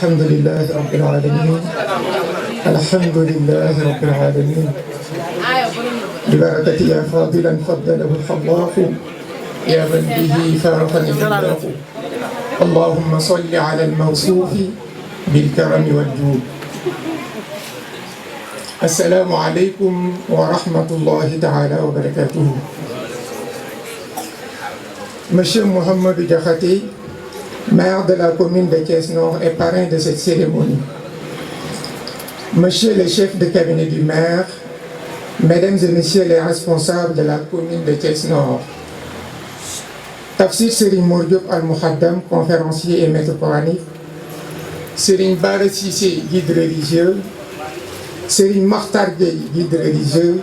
الحمد لله رب العالمين الحمد لله رب العالمين ببركة يا فاضلا فضله الخلاق يا من به فارقني الإملاق اللهم صل على الموصوف بالكرم والجود. السلام عليكم ورحمة الله تعالى وبركاته. Monsieur Mohamed Diakhaté, maire de la commune de Thiès-Nord et parrain de cette cérémonie. Monsieur le chef de cabinet du maire, mesdames et messieurs les responsables de la commune de Thiès-Nord, Tafsir Serigne Mor Diop Al-Mouhaddam, conférencier et maître coranique, Serigne Bara Cissé, guide religieux, Serigne Makhtar Gueye, guide religieux,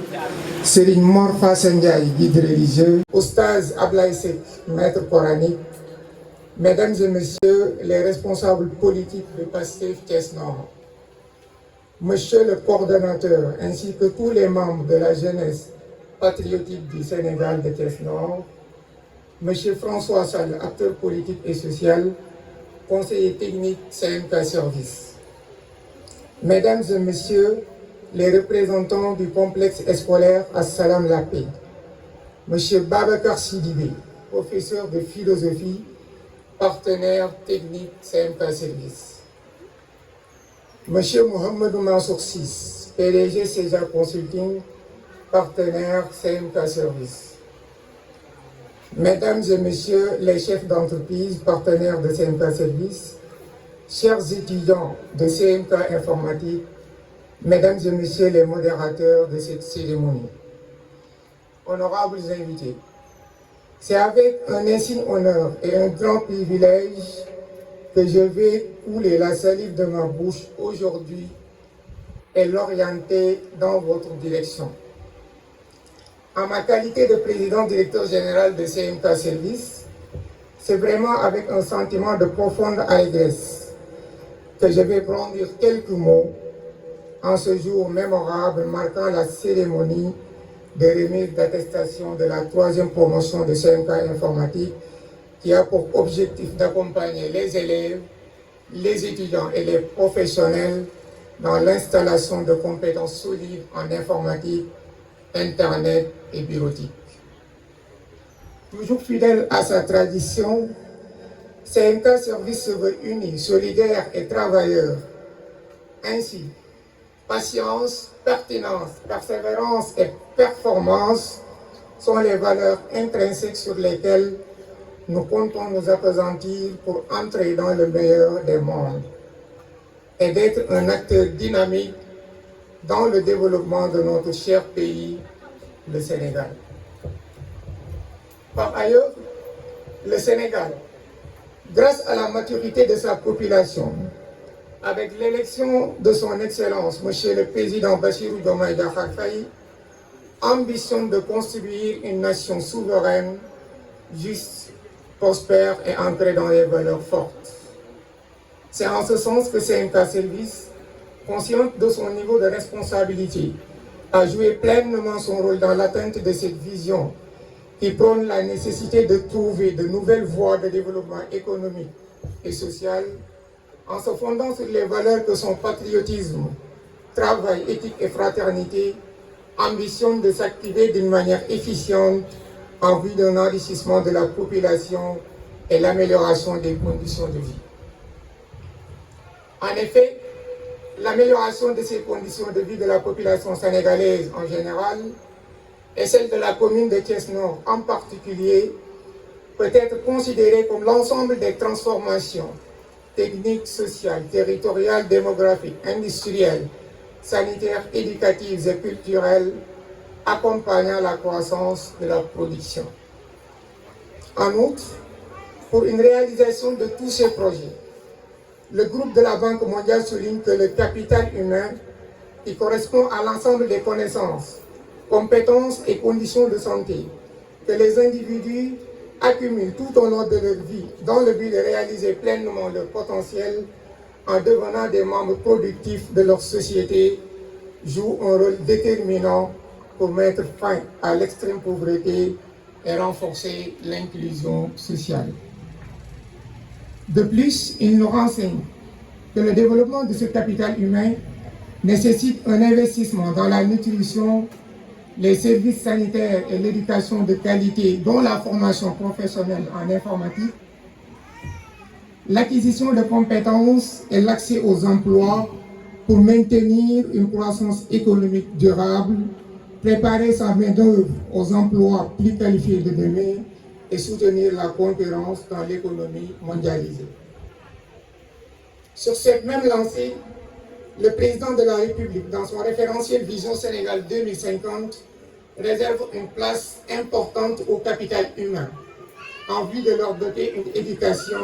Serigne Mor Fassé Ndiaye, guide religieux, Oustaz Ablaye Seck, maître coranique, mesdames et messieurs les responsables politiques de Pastef Thiès-Nord, monsieur le coordonnateur ainsi que tous les membres de la jeunesse patriotique du Sénégal de Thiès-Nord, monsieur François Sall, acteur politique et social, conseiller technique CMK Service, mesdames et messieurs les représentants du complexe scolaire Assalam La Paix, monsieur Babacar Sidibé, professeur de philosophie, partenaire technique CMK Service, monsieur Mohamedou Mansour Sis, PDG CEJA Consulting, partenaire CMK Service, mesdames et messieurs les chefs d'entreprise, partenaires de CMK Service, chers étudiants de CMK Informatique, mesdames et messieurs les modérateurs de cette cérémonie, honorables invités, c'est avec un insigne honneur et un grand privilège que je vais couler la salive de ma bouche aujourd'hui et l'orienter dans votre direction. En ma qualité de président directeur général de CMK Service, c'est vraiment avec un sentiment de profonde allégresse que je vais brandir quelques mots en ce jour mémorable marquant la cérémonie de remise d'attestation de la 3e promotion de CMK Informatique qui a pour objectif d'accompagner les élèves, les étudiants et les professionnels dans l'installation de compétences solides en informatique, Internet et bureautique. Toujours fidèle à sa tradition, CMK Service se veut uni, solidaire et travailleur. Ainsi, patience, pertinence, persévérance et performance sont les valeurs intrinsèques sur lesquelles nous comptons nous appesantir pour entrer dans le meilleur des mondes et d'être un acteur dynamique dans le développement de notre cher pays, le Sénégal. Par ailleurs, le Sénégal, grâce à la maturité de sa population, avec l'élection de son Excellence, Monsieur le Président Bassirou Diomaye Diakhar Faye, ambitionne de construire une nation souveraine, juste, prospère et ancrée dans les valeurs fortes. C'est en ce sens que CMK Service, consciente de son niveau de responsabilité, a joué pleinement son rôle dans l'atteinte de cette vision qui prône la nécessité de trouver de nouvelles voies de développement économique et social en se fondant sur les valeurs que sont patriotisme, travail, éthique et fraternité, ambitionne de s'activer d'une manière efficiente en vue d'un enrichissement de la population et l'amélioration des conditions de vie. En effet, l'amélioration de ces conditions de vie de la population sénégalaise en général et celle de la commune de Thiès-Nord en particulier peut être considérée comme l'ensemble des transformations techniques, sociales, territoriales, démographiques, industrielles, sanitaires, éducatives et culturelles accompagnant la croissance de la production. En outre, pour une réalisation de tous ces projets, le groupe de la Banque mondiale souligne que le capital humain, qui correspond à l'ensemble des connaissances, compétences et conditions de santé que les individus accumulent tout au long de leur vie dans le but de réaliser pleinement leur potentiel en devenant des membres productifs de leur société, joue un rôle déterminant pour mettre fin à l'extrême pauvreté et renforcer l'inclusion sociale. De plus, il nous renseigne que le développement de ce capital humain nécessite un investissement dans la nutrition, les services sanitaires et l'éducation de qualité, dont la formation professionnelle en informatique, l'acquisition de compétences et l'accès aux emplois pour maintenir une croissance économique durable, préparer sa main-d'œuvre aux emplois plus qualifiés de demain et soutenir la concurrence dans l'économie mondialisée. Sur cette même lancée, le président de la République, dans son référentiel Vision Sénégal 2050, réserve une place importante au capital humain, en vue de leur doter une éducation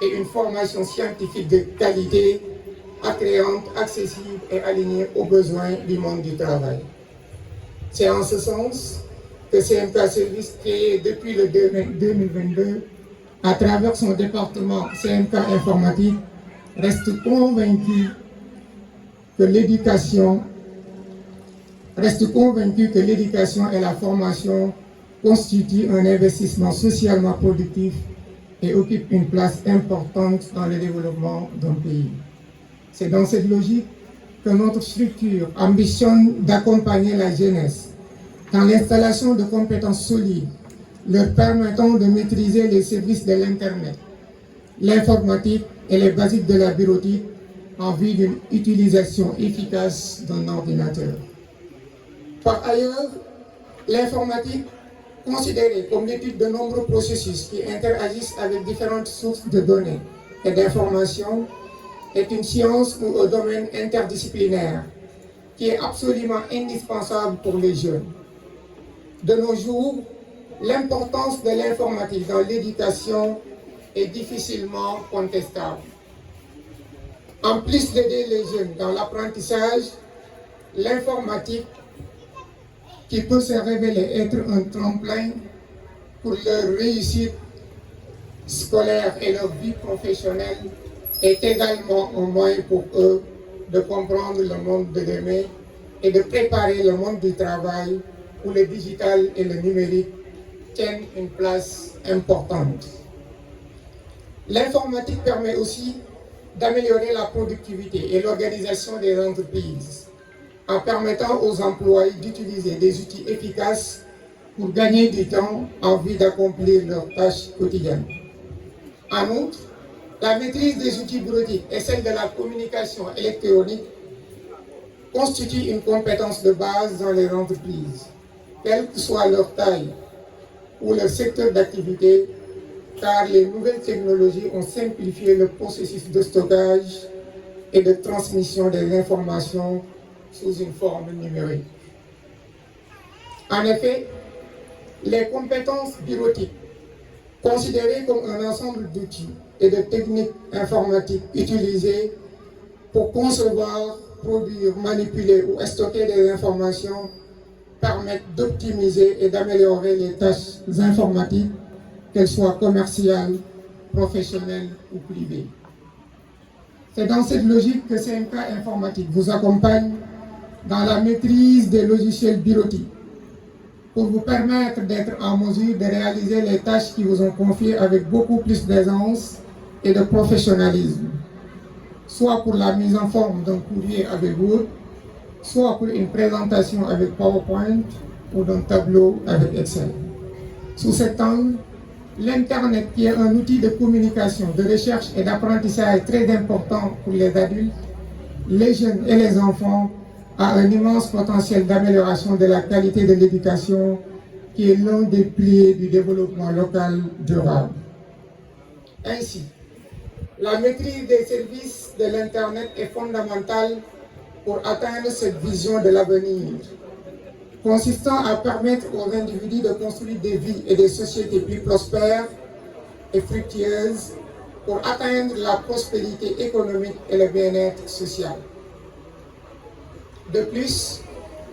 et une formation scientifique de qualité, attrayante, accessible et alignée aux besoins du monde du travail. C'est en ce sens que CMK Service, créé depuis le 2022, à travers son département CMK Informatique, reste convaincu que l'éducation et la formation constituent un investissement socialement productif et occupent une place importante dans le développement d'un pays. C'est dans cette logique que notre structure ambitionne d'accompagner la jeunesse dans l'installation de compétences solides leur permettant de maîtriser les services de l'Internet, l'informatique et les basiques de la bureautique en vue d'une utilisation efficace d'un ordinateur. Par ailleurs, l'informatique, considérée comme l'étude de nombreux processus qui interagissent avec différentes sources de données et d'informations, est une science ou un domaine interdisciplinaire qui est absolument indispensable pour les jeunes. De nos jours, l'importance de l'informatique dans l'éducation est difficilement contestable. En plus d'aider les jeunes dans l'apprentissage, l'informatique, qui peut se révéler être un tremplin pour leur réussite scolaire et leur vie professionnelle, est également un moyen pour eux de comprendre le monde de demain et de préparer le monde du travail où le digital et le numérique tiennent une place importante. L'informatique permet aussi d'améliorer la productivité et l'organisation des entreprises en permettant aux employés d'utiliser des outils efficaces pour gagner du temps en vue d'accomplir leurs tâches quotidiennes. En outre, la maîtrise des outils bureautiques et celle de la communication électronique constituent une compétence de base dans les entreprises, quelle que soit leur taille ou leur secteur d'activité, car les nouvelles technologies ont simplifié le processus de stockage et de transmission des informations sous une forme numérique. En effet, les compétences bureautiques, considérées comme un ensemble d'outils et de techniques informatiques utilisées pour concevoir, produire, manipuler ou stocker des informations, permettent d'optimiser et d'améliorer les tâches informatiques, qu'elles soient commerciales, professionnelles ou privées. C'est dans cette logique que CMK Informatique vous accompagne dans la maîtrise des logiciels bureautiques pour vous permettre d'être en mesure de réaliser les tâches qui vous ont confiées avec beaucoup plus d'aisance et de professionnalisme, soit pour la mise en forme d'un courrier avec Word, soit pour une présentation avec PowerPoint ou d'un tableau avec Excel. Sous cet angle, l'Internet, qui est un outil de communication, de recherche et d'apprentissage très important pour les adultes, les jeunes et les enfants, a un immense potentiel d'amélioration de la qualité de l'éducation qui est l'un des piliers du développement local durable. Ainsi, la maîtrise des services de l'Internet est fondamentale pour atteindre cette vision de l'avenir, consistant à permettre aux individus de construire des vies et des sociétés plus prospères et fructueuses pour atteindre la prospérité économique et le bien-être social. De plus,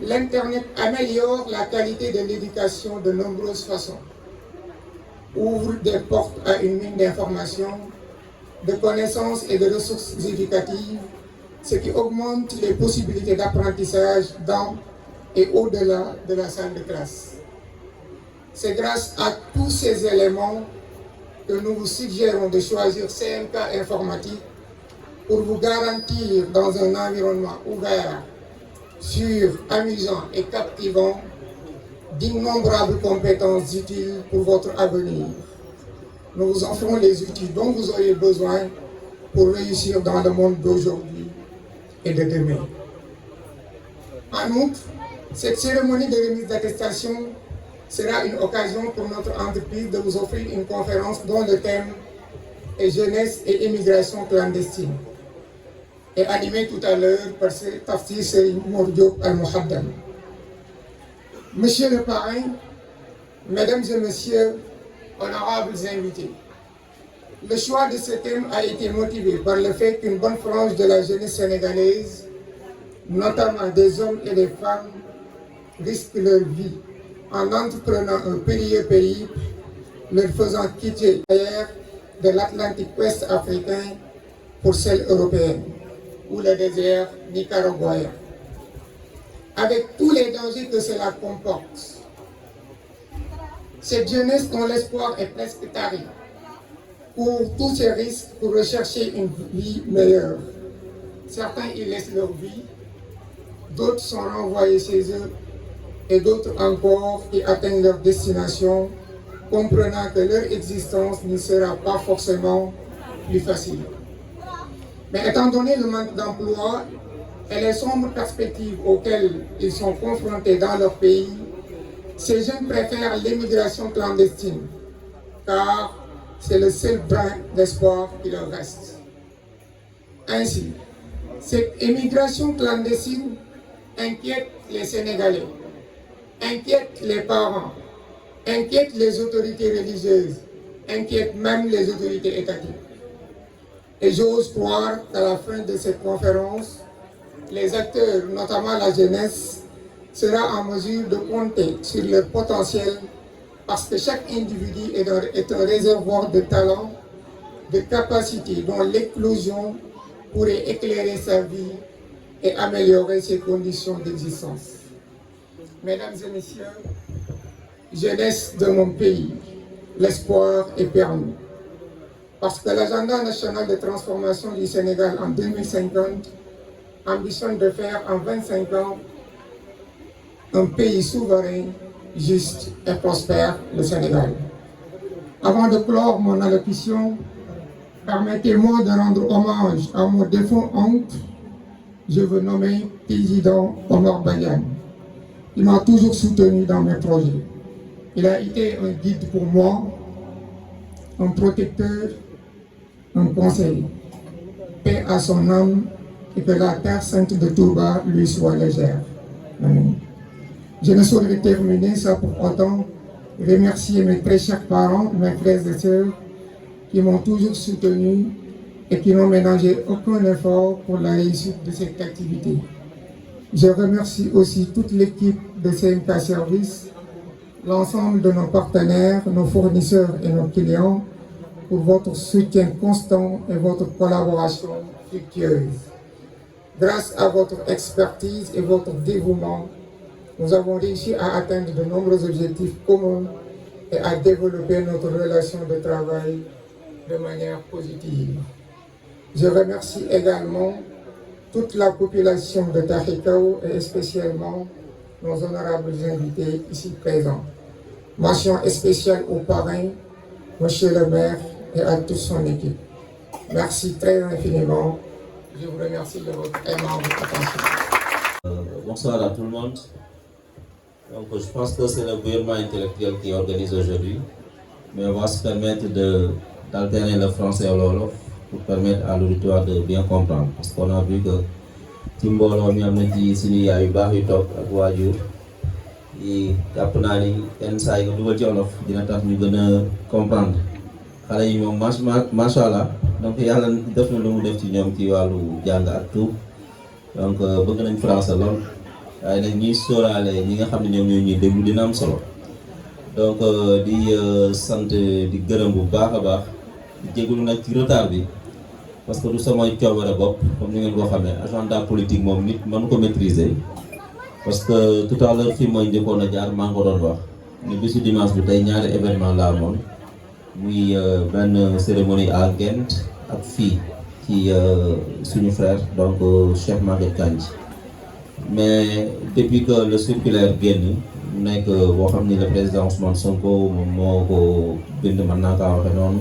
l'Internet améliore la qualité de l'éducation de nombreuses façons, ouvre des portes à une mine d'informations, de connaissances et de ressources éducatives, ce qui augmente les possibilités d'apprentissage dans et au-delà de la salle de classe. C'est grâce à tous ces éléments que nous vous suggérons de choisir CMK Informatique pour vous garantir dans un environnement ouvert, sûr, amusant et captivant d'innombrables compétences utiles pour votre avenir. Nous vous offrons les outils dont vous aurez besoin pour réussir dans le monde d'aujourd'hui et de demain. En outre, cette cérémonie de remise d'attestation sera une occasion pour notre entreprise de vous offrir une conférence dont le thème est jeunesse et immigration clandestine, et animée tout à l'heure par Tafsir Serigne Mor Diop Al-Muhaddam. Monsieur le parrain, mesdames et messieurs, honorables invités, le choix de ce thème a été motivé par le fait qu'une bonne frange de la jeunesse sénégalaise, notamment des hommes et des femmes, risquent leur vie en entreprenant un périlleux périple, leur faisant quitter l'air de l'Atlantique ouest africain pour celle européenne ou le désert nicaraguayen, avec tous les dangers que cela comporte. Cette jeunesse dont l'espoir est presque tari court tous ces risques pour rechercher une vie meilleure. Certains y laissent leur vie, d'autres sont renvoyés chez eux et d'autres encore qui atteignent leur destination, comprenant que leur existence ne sera pas forcément plus facile. Mais étant donné le manque d'emploi et les sombres perspectives auxquelles ils sont confrontés dans leur pays, ces jeunes préfèrent l'émigration clandestine, car c'est le seul brin d'espoir qui leur reste. Ainsi, cette émigration clandestine inquiète les Sénégalais, inquiète les parents, inquiète les autorités religieuses, inquiète même les autorités étatiques. Et j'ose croire qu'à la fin de cette conférence, les acteurs, notamment la jeunesse, sera en mesure de compter sur leur potentiel parce que chaque individu est un réservoir de talent, de capacités dont l'éclosion pourrait éclairer sa vie et améliorer ses conditions d'existence. Mesdames et messieurs, jeunesse de mon pays, l'espoir est permis. Parce que l'agenda national de transformation du Sénégal en 2050 ambitionne de faire en 25 ans un pays souverain, juste et prospère, le Sénégal. Avant de clore mon allocution, permettez-moi de rendre hommage à mon défunt oncle, je veux nommer président Omar Badiane. Il m'a toujours soutenu dans mes projets. Il a été un guide pour moi, un protecteur, un conseil. Paix à son âme et que la terre sainte de Touba lui soit légère. Amen. Je ne saurais terminer ça pour autant remercier mes très chers parents, mes frères et sœurs qui m'ont toujours soutenu et qui n'ont ménagé aucun effort pour la réussite de cette activité. Je remercie aussi toute l'équipe de CMK Service, l'ensemble de nos partenaires, nos fournisseurs et nos clients pour votre soutien constant et votre collaboration fructueuse. Grâce à votre expertise et votre dévouement, nous avons réussi à atteindre de nombreux objectifs communs et à développer notre relation de travail de manière positive. Je remercie également toute la population de Taxicao et spécialement nos honorables invités ici présents. Mention spéciale aux parrains, monsieur le maire et à toute son équipe. Merci très infiniment. Je vous remercie de votre aimable attention. Bonsoir à tout le monde. Donc, je pense que c'est le gouvernement intellectuel qui organise aujourd'hui, mais on va se permettre d'alterner le français et le wolof pour permettre à l'auditoire de bien comprendre. Parce qu'on a vu que ci mbooloo mi am na ci suñu yaay yu baax yu toog ak waajur yi jàpp naa ni yenn saa yi nga dugal ci wolof dina tax ñu gën a comprendre xale yi moom macha allah donc yàlla def na lu mu def ci ñoom ci wàllu jàng ak tout donc bëgg nañ français lool. waaye nag ñuy sóoraale ñi nga xam ne ñoom ñoo ñuy déglu dina am solo donc di sant di gërëm bu baax a baax di jégalu nag ci retard bi parce que du samay coobare bopp comme ni ngeen ko xamee agenda politique moom nit mënu ko maîtriser parce que tout à l'heure fii mooy njëkkoon a jaar maa ngi ko doon wax ni bisu dimanche bi tey ñaari événement la amoon muy benn cérémonie à Gent ak fii ci suñu frère donc Cheikh Maguette Kandji mais depuis que le circulaire génn mu nekk boo xam ni le président Ousmane Sonko moom moo ko bind mën naa kaa waxe noonu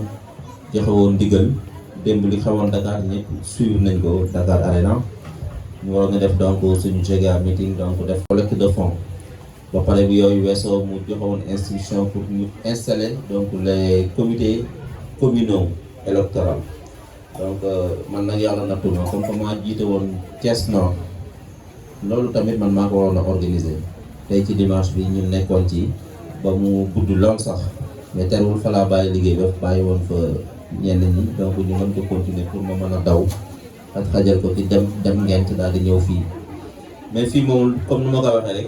joxe woon ndigal démb li xewoon Dakar ñëpp suivre nañ ko Dakar Arena ñu waroon nga def donc suñu JEGA meeting donc def collecte de fonds ba pare bi yooyu weesoo mu joxe woon instruction pour ñu installer donc les comités communaux électoraux donc man nag yàlla nattu ma comme que maa jiite woon Thiès Nord loolu tamit man maa ko waroon a organiser tey ci dimanche bi ñu nekkoon ci ba mu gudd lool sax mais terewul fa laa bàyyi liggéey ba bàyyi woon fa ñenn ñi donc ñu mën ko continuer pour ma mën a daw ak xajal ko ci dem ngent daal di ñëw fii mais fii moom comme ni ma ko waxee rek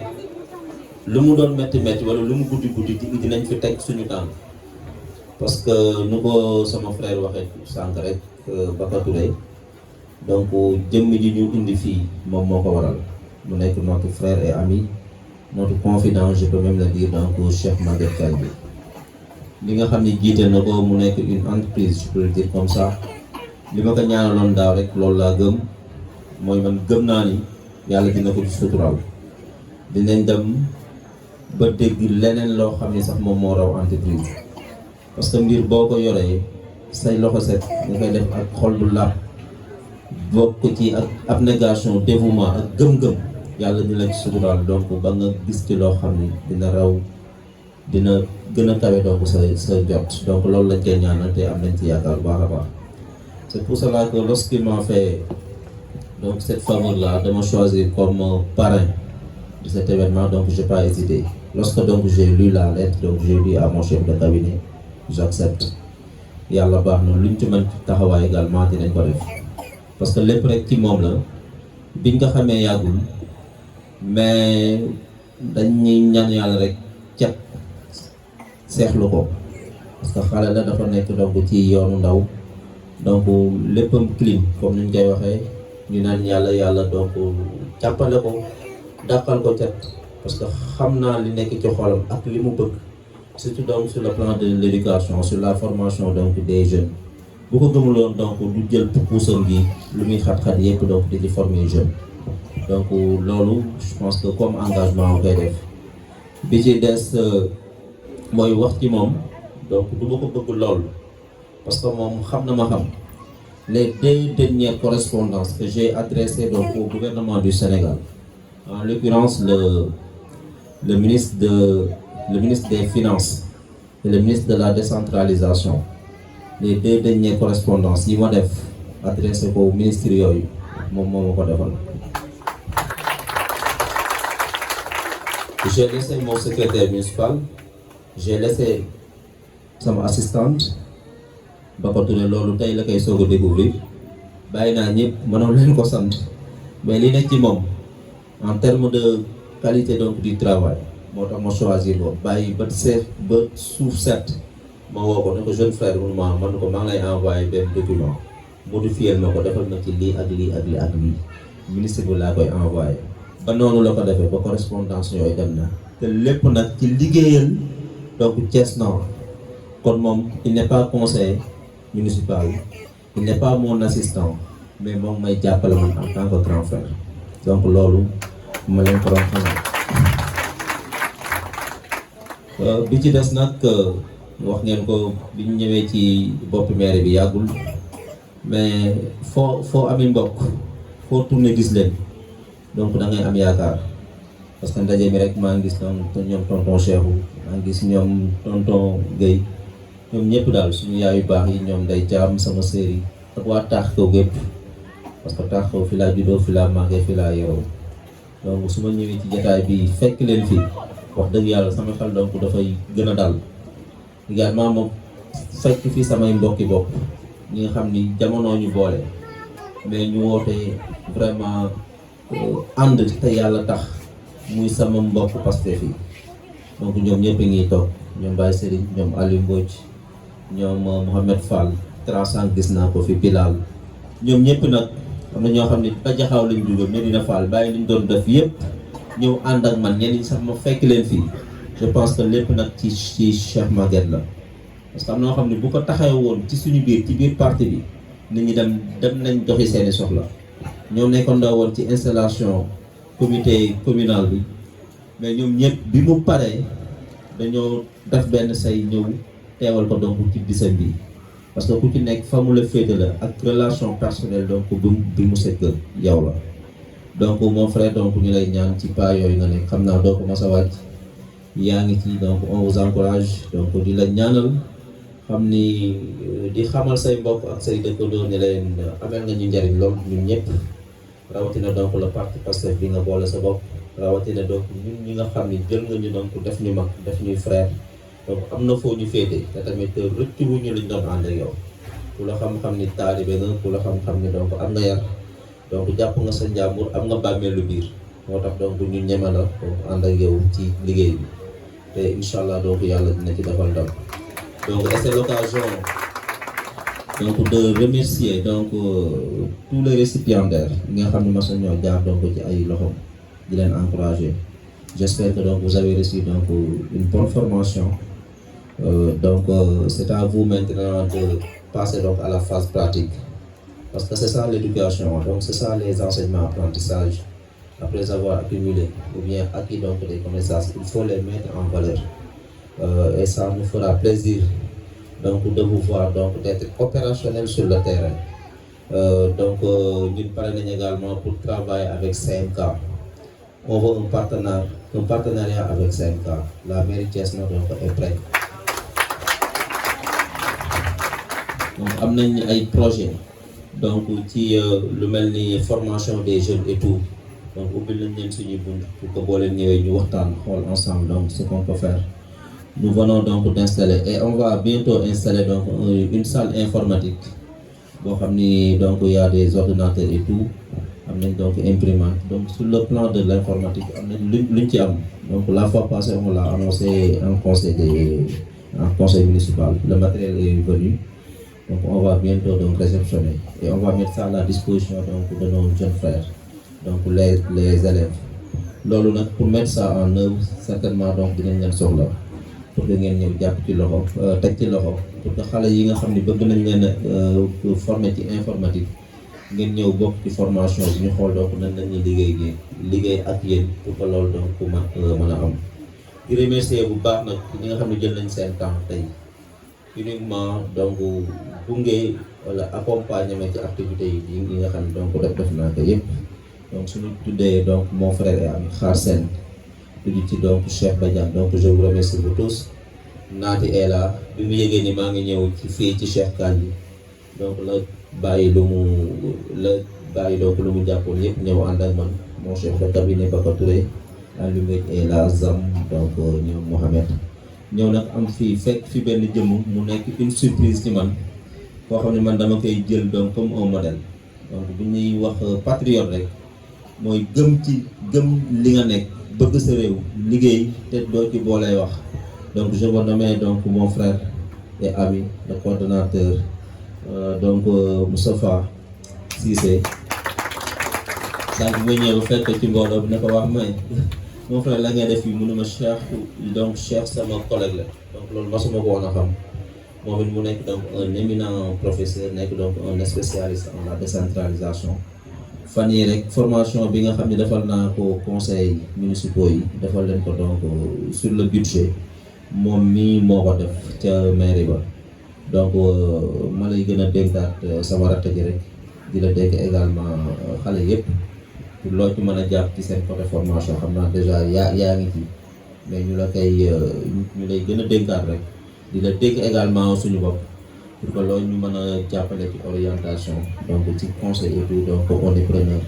lu mu doon métti wala lu mu guddi dinañ fi teg suñu tànk parce que nu ko sama frère waxee sànq rek Baka Touré donc jëmm ji ñu indi fii moom moo ko waral mu nekk notre frère et ami notre confident je peux même le dire donc Cheikh Maguette Kandji li nga xam ni jiite na ko mu nekk une entreprise je peux le dire comme ça li ma ko ñaanaloon daaw rek loolu laa gëm mooy man gëm naa ni yàlla dina ko ci suturaal dinañ dem ba dégg leneen loo xam ni sax moom moo raw entreprise parce que mbir boo ko yoree say loxo set nga koy def ak xol bu làpp bokk ci ak abnégation dévouement ak gëm-gëm yàlla dina la ci suturaal donc ba nga gis ci loo xam ni dina raw dina gën a kawe donc sa jot donc loolu lañ koy ñaanal te am nañ ci yaakaar bu baax a baax c'est pour cela que lorsqu'il m'a fait donc cette faveur là de me choisir comme parrain de cet événement donc j'ai pas hésité lorsque donc j'ai lu la lettre donc j'ai dit à mon chef de cabinet j'accepte yàlla baax na luñ ci mën taxawaay également dinañ ko def parce que lépp rek ci moom la biñ nga xamee yàggul mais dañuy ñaan yàlla rek cet seexlu ko parce que xale la dafa nekk donc ci yoonu ndaw donc léppam clean comme ni ñu koy waxee ñu naan yàlla donc jàppale ko dàqal ko cet parce que xam naa li nekk ci xolam ak li mu bëgg surtout donc sur le plan de l'éducation sur la formation donc des jeunes bu ko gëmuloon donc du jël puusam bi lu muy xat-xat yëpp donc di ci former jeunes donc loolu je pense que comme engagement koy def bi ci des mooy wax ci moom donc du ma ko bëgg lool parce que moom xam na ma xam les 2 dernières correspondances que j'ai adressées donc au gouvernement du Sénégal en l'occurrence le ministre des Finances et le ministre de la décentralisation les 2 dernières correspondances yi ma def adressé ko ministre yooyu moom moo ma ko defal. J'ai laissé mon secrétaire municipal, j'ai laissé sama assistante Baka Touré loolu tey la koy soog a découvrir bàyyi naa ñëpp mënoon leen ko sant mais li nekk ci moom en termes de qualité donc du travail moo tax ma choisir ko bàyyi ba suuf set ma woo ko ne ko jeune frère mun ma man ko maa ngi lay envoyé benn document modifier ma ko defal ma ci lii ak lii ministre bi laa koy envoyé ba noonu la ko defee ba correspondance yooyu dem na te lépp nag ci liggéeyal donc Thiès Nord kon moom il n'est pas conseiller municipal il n'est pas mon assistant mais moom may jàppale man en tant que grand frère donc loolu ma leen ko doon xamal bi ci des nag wax ngeen ko bi ñu ñëwee ci boppi maire bi yàggul mais foo ami mbokk foo tourné gis leen donc da ngay am yaakaar parce que ndaje mi rek maa ngi gis ñoom tonton Cheikhou maa ngi gis ñoom tonton Guèye ñoom ñëpp daal suñu yaay yu baax yi ñoom day jaam sama série ak waa taax kaw gépp parce que taax kaw fi laa juddoo fi laa màggee fi laa yoroo donc su ma ñëwee ci jotaay bi fekk leen fii wax dëgg yàlla sama xel donc dafay gën a dal également moom fekk fii samay mbokki bopp ñi nga xam ni jamono ñu boole mais ñu woote vraiment ànd te yàlla tax muy sama mbokk Pastef yi donc ñoom ñëpp ngi toog ñoom Baye Serigne ñoom Aliou Mbodj ñoom Mohamed Fall Traçan gis naa ko fi Bilal ñoom ñëpp nag am na ñoo xam ne ba jaxaaw lañ jóge Medina Fall bàyyi liñ doon def yëpp ñëw ànd ak man ñenn ñi sax ma fekk leen fii je pense que lépp nag ci Cheikh Maguette la parce que am na ñoo xam ne bu ko taxawee woon ci suñu biir ci biir parti bi nit ñi dem nañ doxi seeni soxla ñoo nekkandoo woon ci installation comité communal bi mais ñoom ñëpp bi mu paree dañoo def benn say ñëw teewal ko donc ci bisam bi parce que ku ci nekk fa mu la féete la ak relation personnelle donc bi mu sekk yow la donc mon frère donc ñu lay ñaan ci pas yooyu nga nekk xam naa doo ko mas a wàcc yaa ngi ci donc on vous encourage donc di la ñaanal xam ni di xamal say mbokk ak say dëkkandoo ni leen amel nga ñu njariñ lool ñun ñëpp rawatina donc le parti Pastef bi nga boole sa bopp rawatina donc ñun ñi nga xam ni jël nga ñu donc def ñu mag def ñuy frère donc am na foo ñu féete te tamit rëccu wuñu liñ doon ànd ak yow ku la xam-xam ni taalibe nga ku la xam-xam ni donc am nga yar donc jàpp nga sa njàmbur am nga bàmmeelu biir moo tax donc ñu ñeme la donc ànd ak yow ci liggéey bi te incha allah donc yàlla dina ci defal ndam donc c'est l'occasion donc de remercier donc tous les récipiendaires yi nga xam ne mas nañoo jaar donc ci ay loxo di leen encourager j'espère que donc vous avez reçu donc une bonne formation donc c'est à vous maintenant de passer donc à la phase pratique parce que c'est ça l'éducation donc c'est ça les enseignements apprentissages après avoir accumulé ou bien acquis donc des connaissances il faut les mettre en valeur et ça nous fera plaisir donc de vous voir donc d'être opérationnel sur le terrain donc ñun pare nañ également pour travailler avec CMK on veut un partenariat avec CMK la mairie Thiès na donc est prête donc am nañ ay projets donc ci lu mel ni formation des jeunes et tout donc ubbil nañ leen suñuy bunt pour que boo leen ñëwee ñu waxtaan xool ensemble donc ce qu'on peut faire. Nous venons donc d'installer et on va bientôt installer donc une salle informatique boo xam ni donc il y a des ordinateurs et tout am nañ donc imprimante donc sur le plan de l'informatique am nañ luñ ci am donc la fois passée on l'a annoncé en conseil municipal le matériel est venu donc on va bientôt donc réceptionner et on va mettre ça à la disposition donc de nos jeunes frères donc les élèves loolu nag pour mettre ça en œuvre certainement donc dinañ leen soxla pour que ngeen ñëw jàpp ci loxo teg ci loxo pour que xale yi nga xam ne bëgg nañ leen former ci informatique ngeen ñëw bokk ci formation bi ñu xool donc nan lañuy liggéey ak yéen pour que loolu donc mën a am. di remercier bu baax nag ñi nga xam ne jël nañ seen temps tey uniquement donc gunge wala accompagnement ci activités yi nga xam ne donc def naa ko yëpp donc suñu tuddee donc mon frère et ami Xaar Sène tudd ci donc Cheikh Badiane donc je vous remercie vous tous Naati est là bi mu yëgee ni maa ngi ñëw ci fii ci Cheikh Kandji donc la bàyyi lu mu jàppoon yëpp ñëw ànd ak man mon chef de cabinet Baka Touré Alioune et la Zam donc ñoom Mohamed ñëw nag am fekk fi benn jëmm mu nekk une surprise ci man koo xam ne man dama koy jël donc comme un modèle donc bu ñuy wax patriote rek mooy gëm li nga nekk bëgg sa réew liggéey te doo ci boolee wax donc je vous nomme donc mon frère et ami le coordonnateur donc Moustapha Cissé sànq ma ñëw fekk ci mbooloo bi ne ko wax may mon frère la ngay def yi mënuma Cheikh sama collègue la donc loolu masuma ko woon a xam moom it mu nekk donc un éminent professeur nekk donc un spécialiste en la décentralisation fan yii rek formation bi nga xam ne defal naa ko conseil municipaux yi defal leen ko donc sur le budget moom mii moo ko def ca mairie ba donc ma lay gën a dénkaat sama rakk ji rek di la dégg également xale yëpp pour loo ci mën a jàpp ci seen côté formation xam naa déjà yaa ngi ci mais ñu lay gën a dénkaat rek di la dégg également suñu bopp pour que loolu ñu mën a jàppale ci orientation donc ci conseil et tout donc on est preneur.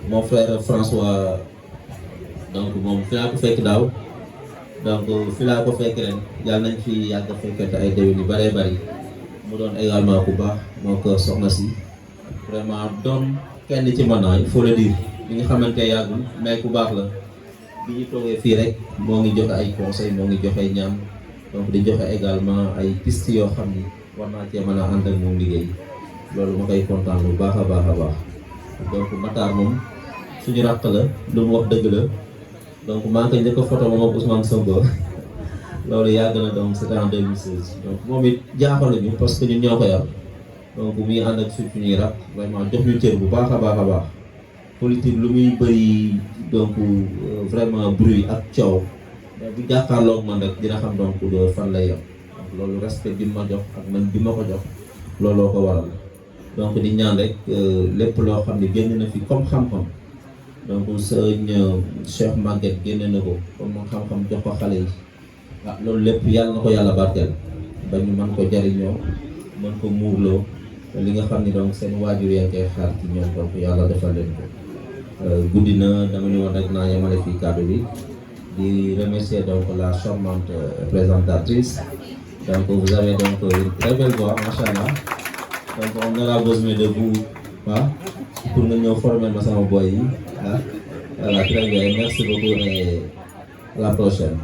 Mon frère François donc moom fi laa ko fekk daaw donc fi laa ko fekk ren yàlla nañ fi yàgg fekkante ay déwén yu bëree bëri mu doon également ku baax moo ko soxna si vraiment doon kenn ci mën naa il faut le dire bi nga xamante yàggul mais ku baax la bi ñu toogee fii rek moo ngi joxe ay conseils moo ngi joxe ñaan donc di joxe également ay pistes yoo xam ni war naa cee mën a ànd ak moom liggéey loolu ma koy kontaan bu baax a baax donc Matar moom suñu ràq la lu mu wax dëgg la donc maa ngi koy njëkk a photo moom ak Ousmane Sonko loolu yàgg na donc c'était en 2016 donc moom it jaaxaluñu parce que ñun ñoo ko yor donc muy ànd ak suñuy rab vraiment jox ñu cër bu baax a baax politique lu muy bëri donc vraiment bruit ak coow mais bu jàkkaarloog man rek dina xam donc fan lay yem donc loolu respect bi ma jox ak man bi ma ko jox looloo ko waral donc di ñaan rek lépp loo xam ne génn na fi comme xam-xam donc sëñ Cheikh Maguette génne na ko comme moom xam-xam jox ko xale yi loolu lépp yàlla na ko yàlla barkeel ba ñu mën ko jariñoo mën ko muurloo li nga xam ni donc seen waajur yaa ngi koy xaar ci ñoom donc yàlla defal leen ko guddi na dama ñu woon rek naa yemale fii kàddu bi di remercier donc la charmante présentatrice donc vous avez donc une très belle voix machallah donc on aura besoin de vous pour nga ñëw former ma sama boy yi voilà très bien merci beaucoup et à la prochaine.